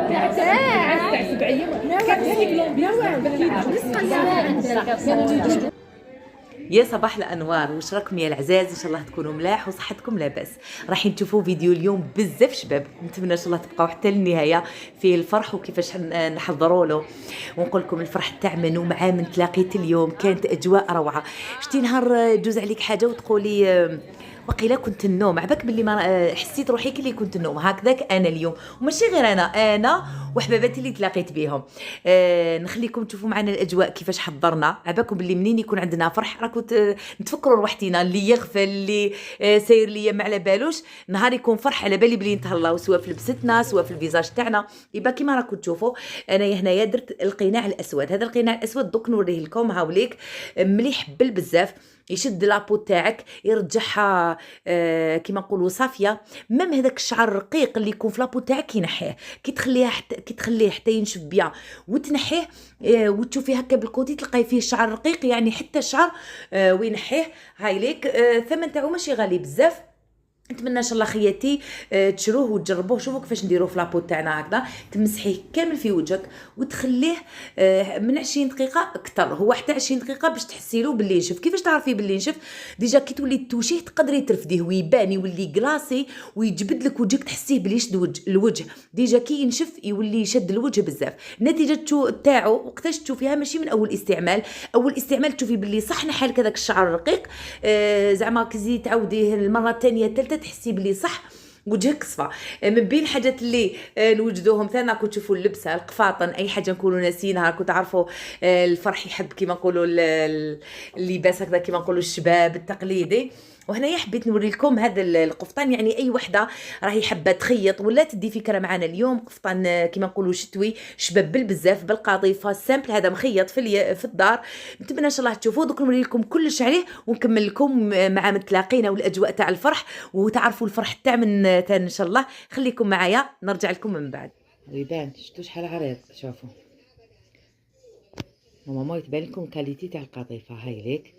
تاع 7 ايام كانت هذيك لومبيونس. يا صباح الانوار، واش راكم يا العزاز؟ ان شاء الله تكونوا ملاح وصحتكم لاباس. رايحين تشوفوا فيديو اليوم بزاف شباب، نتمنى ان شاء الله تبقاو حتى للنهايه فيه الفرح وكيفاش نحضروا له. ونقول لكم الفرح تاع من تلاقيت اليوم كانت اجواء روعه. شتي نهار جوز عليك حاجه وتقولي وقيلا كنت النوم عباك باللي ما حسيت روحي كي اللي كنت النوم هكذاك انا اليوم، وماشي غير انا وحباباتي اللي تلاقيت بهم. نخليكم تشوفوا معنا الاجواء كيفاش حضرنا. عباكم باللي منين يكون عندنا فرح راكم نتفكروا روحتينا اللي يغفل اللي ساير ليا ما على بالوش، نهار يكون فرح على بالي بلي نتهلاو سواء في لبستنا سواء في الفيزاج تاعنا. يبقى كيما راكم تشوفوا انايا هنايا درت القناع الاسود. هذا القناع الاسود دوك نوريه لكم هاوليك مليح بزاف، يشد لابو تاعك يرجعها كيما نقولوا صافيه. ميم هذاك الشعر الرقيق اللي يكون في لابو تاعك ينحيه كي تخليه حتى ينشف بيان وتنحيه وتشوفي هكا بالكوتي تلقاي فيه الشعر رقيق، يعني حتى الشعر وينحيه. هاي ليك الثمن تاعو ماشي غالي بزاف. نتمنى ان شاء الله خياتي تشروه وتجربوه. شوفوا كيفاش نديروه في لابو تاعنا هكذا، تمسحيه كامل في وجهك وتخليه من 20 دقيقه اكثر، هو حتى 20 دقيقه باش تحسي له باللي نشف. كيفاش تعرفي باللي نشف؟ ديجا كي تولي توشيه تقدري ترفديه ويبان يولي كلاصي ويجبد لك وجهك، تحسيه بلي يشد الوجه. ديجا كي ينشف يولي يشد الوجه بزاف. النتيجه تاعو وقتاش تشوفيها ماشي من اول استعمال. اول استعمال تشوفي باللي صح نحال كذاك الشعر الرقيق، زعما كي تعاوديه المره الثانيه الثالثه تحسي بلي صح وجهك صفا. من بين الحاجات اللي نوجدوهم ثاني راكم تشوفوا اللبسه القفاطن، اي حاجه نكونوا ناسينها. راكم تعرفوا الفرح يحب كيما نقولوا اللباس هكذا كيما نقولوا الشباب التقليدي. وهنايا حبيت نوري لكم هذا القفطان، يعني اي وحده راهي حابه تخيط ولا تدي فكره معنا اليوم. قفطان كيما نقولوا شتوي شباب بزاف بالقطيفه سامبل، هذا مخيط في الدار. نتمنى ان شاء الله تشوفوه. دوك نوري لكم كلش عليه ونكمل لكم مع متلاقينا والاجواء تاع الفرح وتعرفوا الفرح تاع من ثاني ان شاء الله. خليكم معايا نرجع لكم من بعد. يبان شفتوا شحال عريض، شوفوا ماما يتبان لكم كاليتي تاع القطيفه. هاي ليك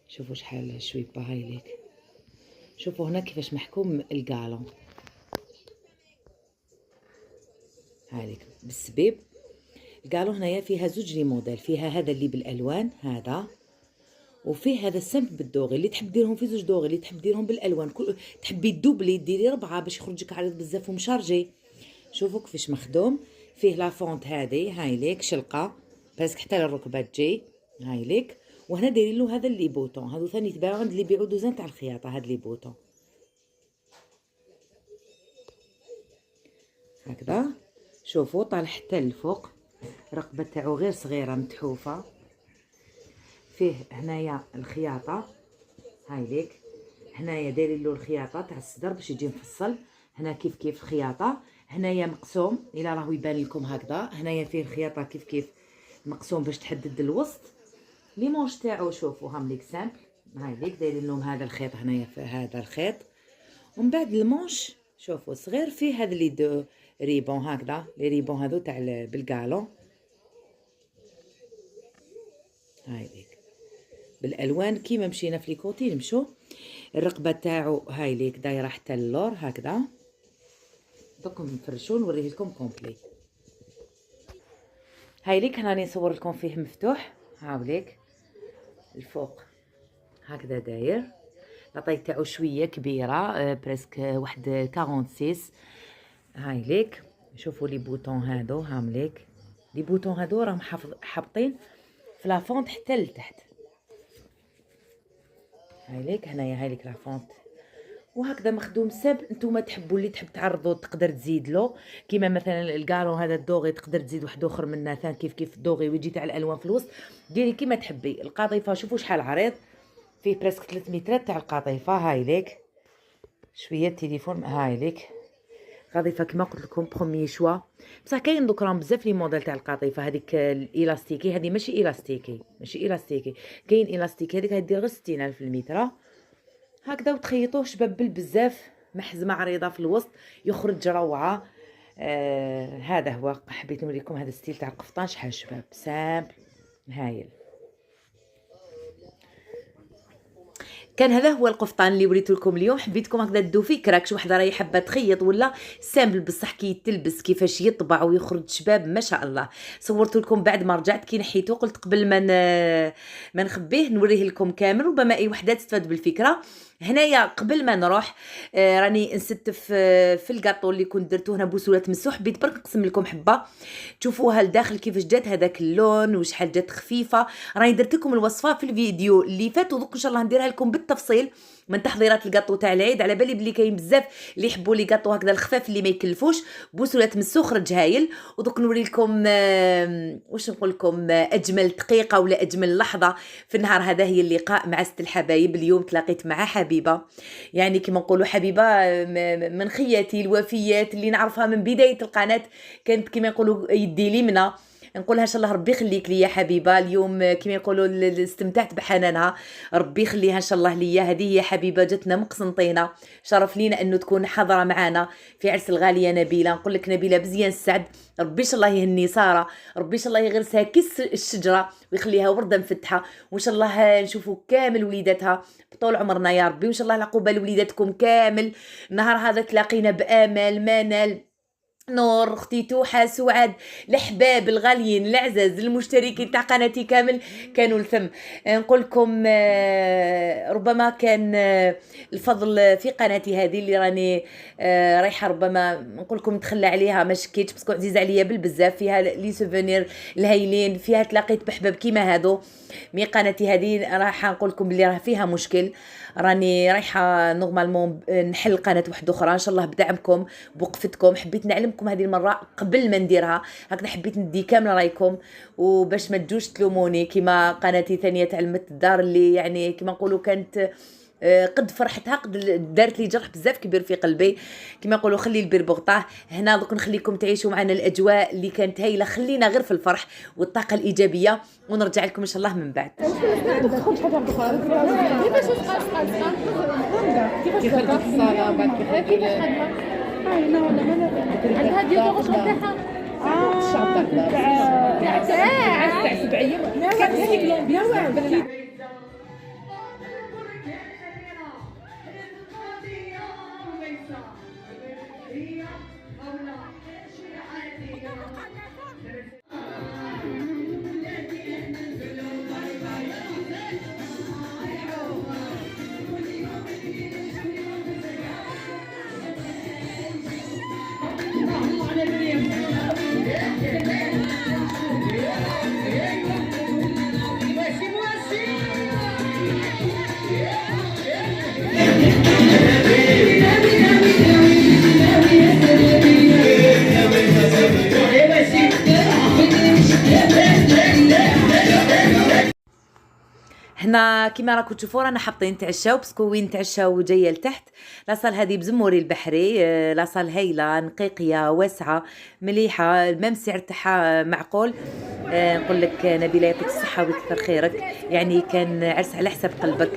شوفوا شحال شويبه. هاي ليك شوفوا هنا كيفاش محكوم الكالون. هاي ليك بالسبيب. الكالون هنايا فيها زوج لي موديل، فيها هذا اللي بالالوان هذا، وفيه هذا السمك بالدوغي. اللي تحب ديرهم في زوج دوغي، اللي تحب ديرهم بالالوان، تحبي تدوبلي ديري 4 باش يخرجك عريض بزاف ومشارجي. شوفوا كيفاش مخدوم. فيه لافونت هذه هاي ليك شلقه باسك حتى للركبه تجي. هاي ليك وهنا دايرين له هذا اللي بوطون، هذو ثاني يتباعوا عند اللي يبيعوا دوزان تاع الخياطه. هذا اللي بوطون هكذا شوفوا طالع حتى للفوق، الرقبه تاعو غير صغيره متحوفه. فيه هنايا الخياطه هاي ليك، هنايا دايرين له الخياطه تاع الصدر باش يجي مفصل. هنا كيف الخياطه هنايا مقسوم الى راهو يبان لكم هكذا. هنايا فيه الخياطه كيف مقسوم باش تحدد الوسط. لي مونش تاعو شوفوا هم ليك سامبل. هاي ليك دايرين لهم هذا الخيط هنايا في هذا الخيط، ومن بعد المونش شوفوا صغير فيه هذا لي دو ريبون هكذا، لي ريبون هذو تاع بالكالون. هاي ليك بالالوان كيما مشينا في ليكوتي نمشو. الرقبه تاعو هاي ليك دايره حتى اللور هكذا. دوك نفرشو نوريه لكم كومبلي. هاي ليك هاني نصور لكم فيه مفتوح. هاو ليك الفوق هكذا داير. لاطاي تاعو شويه كبيره بريسك واحد 46. هاي ليك شوفوا لي بوطون هادو هام ليك. لي بوطون هادو راهم حابطين في لافونت حتى لتحت. هاي ليك هنايا هاي ليك لافونت وهكذا مخدوم سب. نتوما تحبوا اللي تحب تعرضوا تقدر تزيد له، كيما مثلا الكالون هذا الدوغي تقدر تزيد واحد اخر منه ثاني كيف الدوغي ويجي تاع الالوان في الوسط. ديري كيما تحبي. القطيفه شوفوا شحال عريض، فيه بريسك 3 مترات تاع القطيفه. هاي ليك شويه التليفون. هاي ليك قطيفه كما قلت لكم بروميي شوا. بصح كاين دوك راهم بزاف لي موديل تاع القطيفه. هذيك الالاستيكي هذه ماشي الاستيكي كاين الاستيكي هذيك دير غير 60000 في المتره هكذا، وتخيطوه شباب بزاف محزمه عريضه في الوسط يخرج روعه. هذا هو حبيت نوريكم هذا الستيل تاع القفطان شحال شباب سامبل هايل. كان هذا هو القفطان اللي وريت لكم اليوم. حبيتكم هكذا تدو فكره كش وحده راهي حابه تخيط ولا سامبل بصح كي تلبس كيفاش يطبع ويخرج شباب ما شاء الله. صورت لكم بعد ما رجعت كي نحيته، قلت قبل ما نخبيه نوريه لكم كامل، ربما اي وحده تستفاد بالفكره. هنايا قبل ما نروح راني نستف في الكاطو اللي كنت درتو هنا بوسوله مسوح. حبيت برك نقسم لكم حبه تشوفوها لداخل كيفاش جات هذاك اللون وشحال جات خفيفه. راني درت لكم الوصفه في الفيديو اللي فات ودوك ان شاء الله نديرها لكم بالتفصيل من تحضيرات الكاطو تاع العيد. على بالي بلي كاين بزاف اللي يحبوا لي كاطو هكذا الخفاف اللي ما يكلفوش. بوسوله مسوخ خرج هايل. ودوك نوري لكم واش نقول لكم اجمل دقيقه ولا اجمل لحظه في النهار هذا هي اللقاء مع ست الحبايب. اليوم تلاقيت مع حبيبه، يعني كما نقولوا حبيبه من خياتي الوفيات اللي نعرفها من بدايه القناه. كانت كما يقولوا يدي لي منها، نقولها ان شاء الله ربي يخليك ليا حبيبه. اليوم كما يقولوا استمتعت بحنانها، ربي يخليها ان شاء الله ليا. هذه هي حبيبه جاتنا من قسنطينه، شرف لينا انه تكون حاضره معنا في عرس الغاليه نبيله. نقول لك نبيله بزيان السعد، ربي ان شاء الله يهني ساره، ربي ان شاء الله يغرسها كس الشجره ويخليها ورده مفتحه، وان شاء الله نشوفوا كامل وليداتها بطول عمرنا يا ربي. وان شاء الله العقوبه لوليداتكم كامل. النهار هذا تلاقينا بامل منال نور اختي توحة سعاد الاحباب الغاليين العزاز المشتركين تاع قناتي كامل كانوا الثم. نقول لكم ربما كان الفضل في قناتي هذه اللي راني رايحه، ربما نقول لكم نتخلى عليها ما شكيتش باسكو عزيز عليا بالبزاف. فيها لي سوفونير الهايلين، فيها تلاقيت بحباب كيما هادو. مي قناتي هذه راح نقول لكم بلي راه فيها مشكل، راني رايحه نورمالمون نحل قناه واحده اخرى ان شاء الله بدعمكم بوقفتكم. حبيت نعلمكم هذه المره قبل ما نديرها هكذا، حبيت ندي كامل رايكم وباش ما تجوش تلوموني كيما قناتي ثانيه تعلمت الدار اللي يعني كيما نقولوا كانت قد فرحتها قد دارت لي جرح بزاف كبير في قلبي. كما يقولوا خلي البير بغطاه. هنا دوك نخليكم تعيشوا معنا الاجواء اللي كانت هايله، خلينا غير في الفرح والطاقه الايجابيه ونرجع لكم ان شاء الله من بعد. كيفاش كيفاش الصاله بعد كيفاش عندها ديال تاعها الشعب تاع 7 ايام كانت هذيك لومبيونس. هنا كيما راكم تشوفوا رانا حاطين نتعشاو باسكو وين نتعشاو جايه لتحت. لاصال هذه بزموري البحري، لاصال هايله نقيقيه واسعه مليحه، المام السعر تاعها معقول. نقول لك نبيله يعطيك الصحه ويكثر خيرك، يعني كان عرس على حساب قلبك.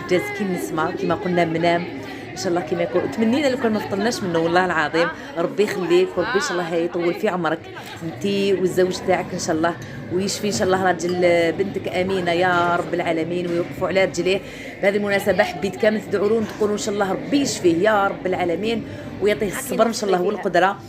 جاز كي نسمع كيما قلنا منام ان شاء الله كيما يكون تمنينا لو كان ما فطرناش منه والله العظيم. ربي يخليك وربي ان شاء الله يطول في عمرك انتي والزوج تاعك ان شاء الله، ويشفي ان شاء الله راجل بنتك امينه يا رب العالمين ويوقفوا على رجليه. بهذه المناسبه حبيت كامل تدعوا له تقولوا ان شاء الله ربي يشفيه يا رب العالمين ويعطيه الصبر ان شاء الله والقدره.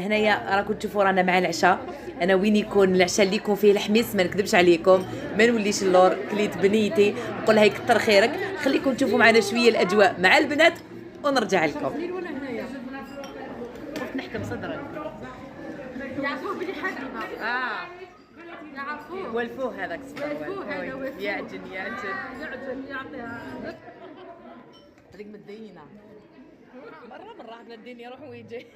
هنايا راكم تشوفوا رانا مع العشاء. انا وين يكون العشاء اللي يكون فيه الحميس ما نكذبش عليكم ما نوليش اللور، كليت بنيتي نقول لها يكثر خيرك. خليكم تشوفوا معنا شويه الاجواء مع البنات ونرجع لكم. نحكم صدرك يعرفوه بلي حبيبه يعرفوه والفوه هذاك والفوه هذا يعجن يعطيها هذيك مدينه مره هكذا الدنيا روح ويجي.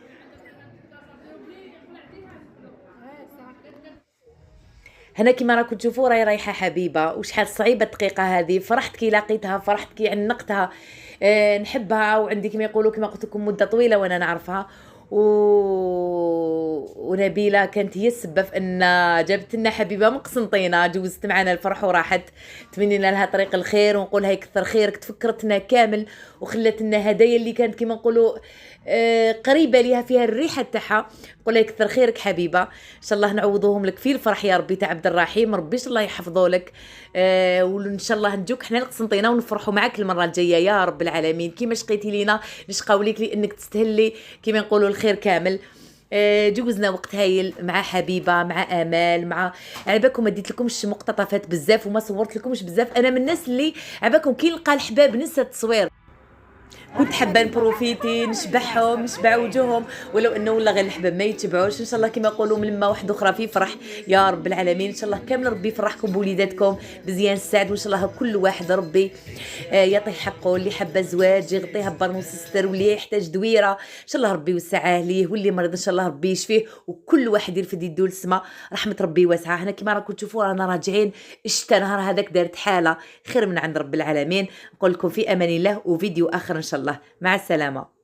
هنا كيما راكم تشوفوا رايحه حبيبه وشحال صعيبه الدقيقه هذه. فرحت كي لاقيتها، فرحت كي عنقتها. نحبها وعندي كما يقولوا كما قلت لكم مده طويله وانا نعرفها ونبيله كانت هي السبب في ان جابت لنا حبيبه من قسنطينه، جوزت معنا الفرح وراحت. تمنينا لها طريق الخير ونقولها يكثر خيرك، تفكرتنا كامل وخلت لنا هدايا اللي كانت كيما نقولوا قريبه ليها، فيها الريحه تاعها. نقولها يكثر خيرك حبيبه، ان شاء الله نعوضوهم لك في الفرح يا ربي تاع عبد الرحيم، ربي ان شاء الله يحفظوا لك. وان شاء الله نجوك حنا لقسنطينه ونفرحوا معك المره الجايه يا رب العالمين. كيما شقيتي لينا نشقاو ليك لانك تستهلي كيما نقولوا الخير كامل. جوزنا وقت هايل مع حبيبه مع امال مع عباكم. ما ديت لكمش مقتطفات بزاف وما صورت لكمش بزاف، انا من الناس اللي عباكم كي نلقى الحباب ننسى التصوير. كنت حابه نبروفيتي نشبعهم نشبع وجوههم، ولو انه ولا غير الحباب ما يتبعوش. ان شاء الله كما يقولوا ملمه واحده اخرى في فرح يا رب العالمين. ان شاء الله كامل ربي يفرحكم بوليداتكم بزيان السعد، وان شاء الله كل واحد ربي يعطيه حقه. اللي حابه زواج يغطيها ببرنوس ستر، واللي يحتاج دويره ان شاء الله ربي يوسعها ليه، واللي مريض ان شاء الله ربي يشفيه، وكل واحد يرفد يدو للسما. رحمه ربي واسعه. هنا كما راكم تشوفوا رانا راجعين الشتا نهار هذاك دارت حاله خير من عند رب العالمين. نقول لكم في امان الله وفيديو اخر ان شاء الله. مع السلامة.